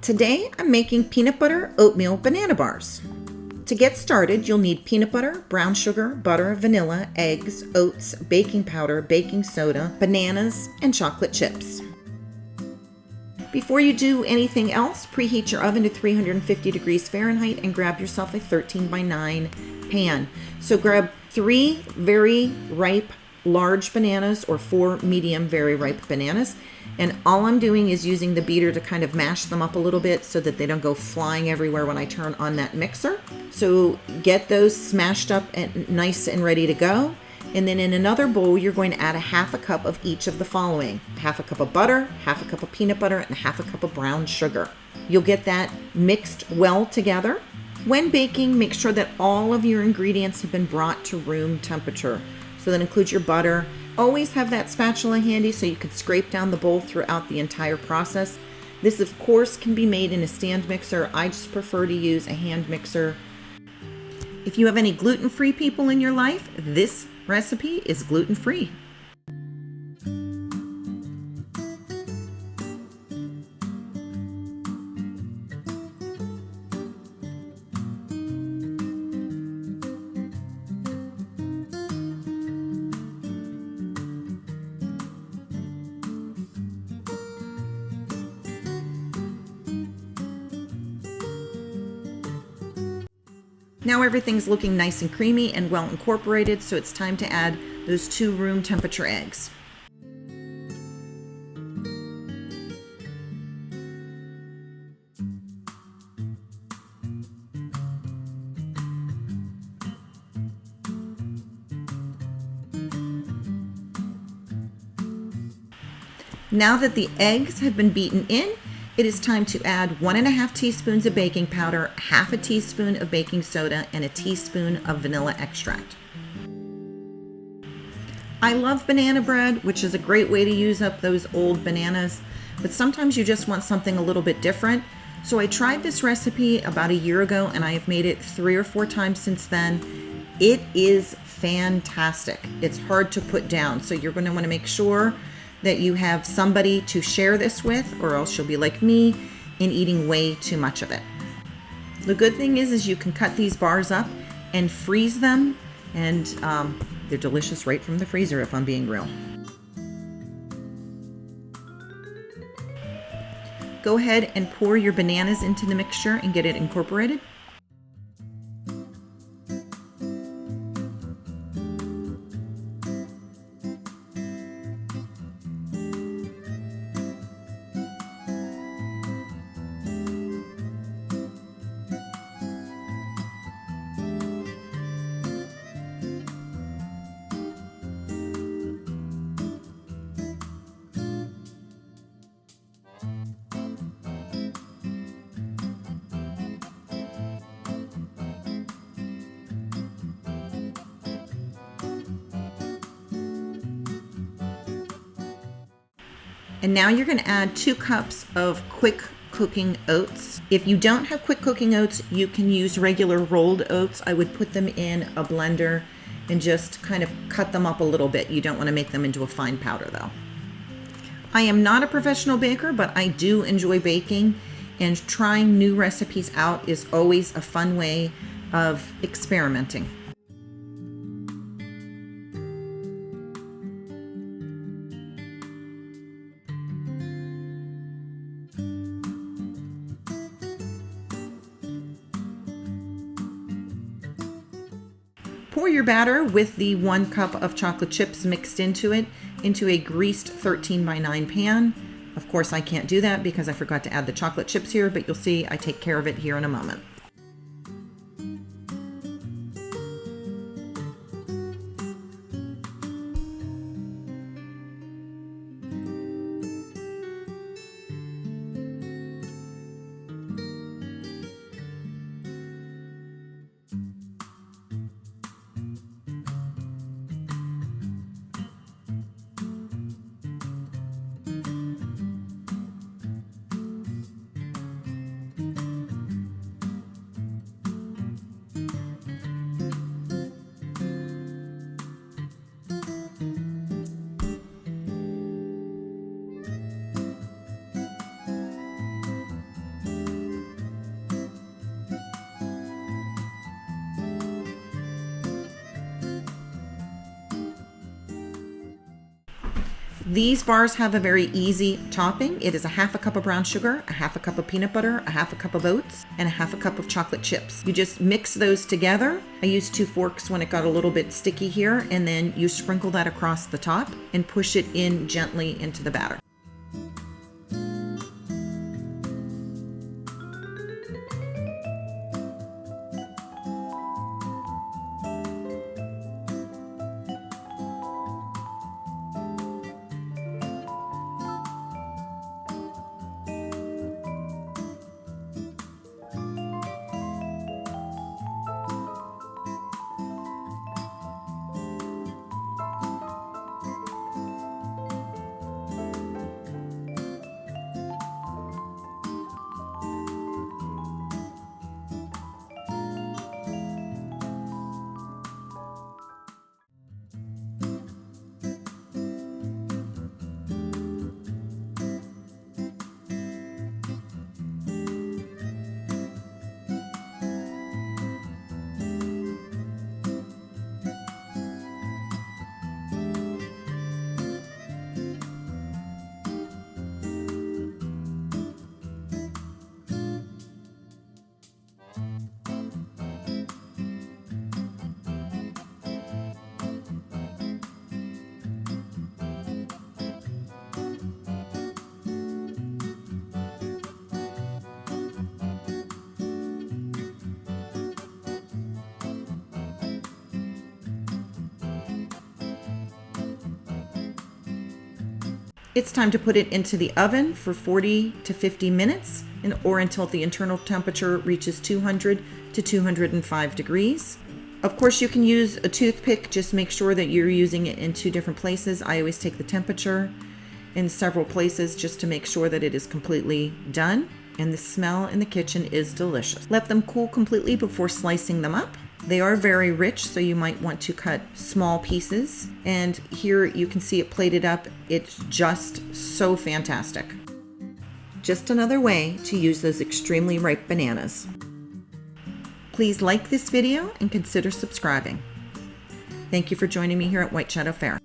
Today I'm making peanut butter oatmeal banana bars. To get started, you'll need peanut butter, brown sugar, butter, vanilla, eggs, oats, baking powder, baking soda, bananas, and chocolate chips. Before you do anything else, preheat your oven to 350 degrees Fahrenheit and grab yourself a 13x9 pan. So grab 3 very ripe large bananas or 4 medium very ripe bananas. And all I'm doing is using the beater to kind of mash them up a little bit so that they don't go flying everywhere when I turn on that mixer. So get those smashed up and nice and ready to go. And then in another bowl, you're going to add a half a cup of each of the following: half a cup of butter, half a cup of peanut butter, and half a cup of brown sugar. You'll get that mixed well together. When baking, make sure that all of your ingredients have been brought to room temperature. So that includes your butter. Always have that spatula handy so you can scrape down the bowl throughout the entire process. This, of course, can be made in a stand mixer. I just prefer to use a hand mixer. If you have any gluten-free people in your life, this recipe is gluten-free. Now everything's looking nice and creamy and well incorporated, so it's time to add those 2 room temperature eggs. Now that the eggs have been beaten in, it is time to add 1.5 teaspoons of baking powder, half a teaspoon of baking soda, and a teaspoon of vanilla extract. I love banana bread, which is a great way to use up those old bananas, but sometimes you just want something a little bit different. So I tried this recipe about a year ago, and I have made it 3 or 4 times since then. It is fantastic. It's hard to put down, so you're going to want to make sure that you have somebody to share this with, or else you'll be like me in eating way too much of it. The good thing is you can cut these bars up and freeze them, and they're delicious right from the freezer, if I'm being real. Go ahead and pour your bananas into the mixture and get it incorporated. And now you're going to add 2 cups of quick cooking oats. If you don't have quick cooking oats, you can use regular rolled oats. I would put them in a blender and just kind of cut them up a little bit. You don't want to make them into a fine powder though. I am not a professional baker, but I do enjoy baking, and trying new recipes out is always a fun way of experimenting. Pour your batter with the 1 cup of chocolate chips mixed into it into a greased 13x9 pan. Of course, I can't do that because I forgot to add the chocolate chips here, but you'll see I take care of it here in a moment. These bars have a very easy topping. It is a half a cup of brown sugar, a half a cup of peanut butter, a half a cup of oats, and a half a cup of chocolate chips. You just mix those together. I used 2 forks when it got a little bit sticky here, and then you sprinkle that across the top and push it in gently into the batter. It's time to put it into the oven for 40 to 50 minutes or until the internal temperature reaches 200 to 205 degrees. Of course, you can use a toothpick. Just make sure that you're using it in 2 different places. I always take the temperature in several places just to make sure that it is completely done. And the smell in the kitchen is delicious. Let them cool completely before slicing them up. They are very rich, so you might want to cut small pieces. And here you can see it plated up. It's just so fantastic. Just another way to use those extremely ripe bananas. Please like this video and consider subscribing. Thank you for joining me here at White Shadow Fare.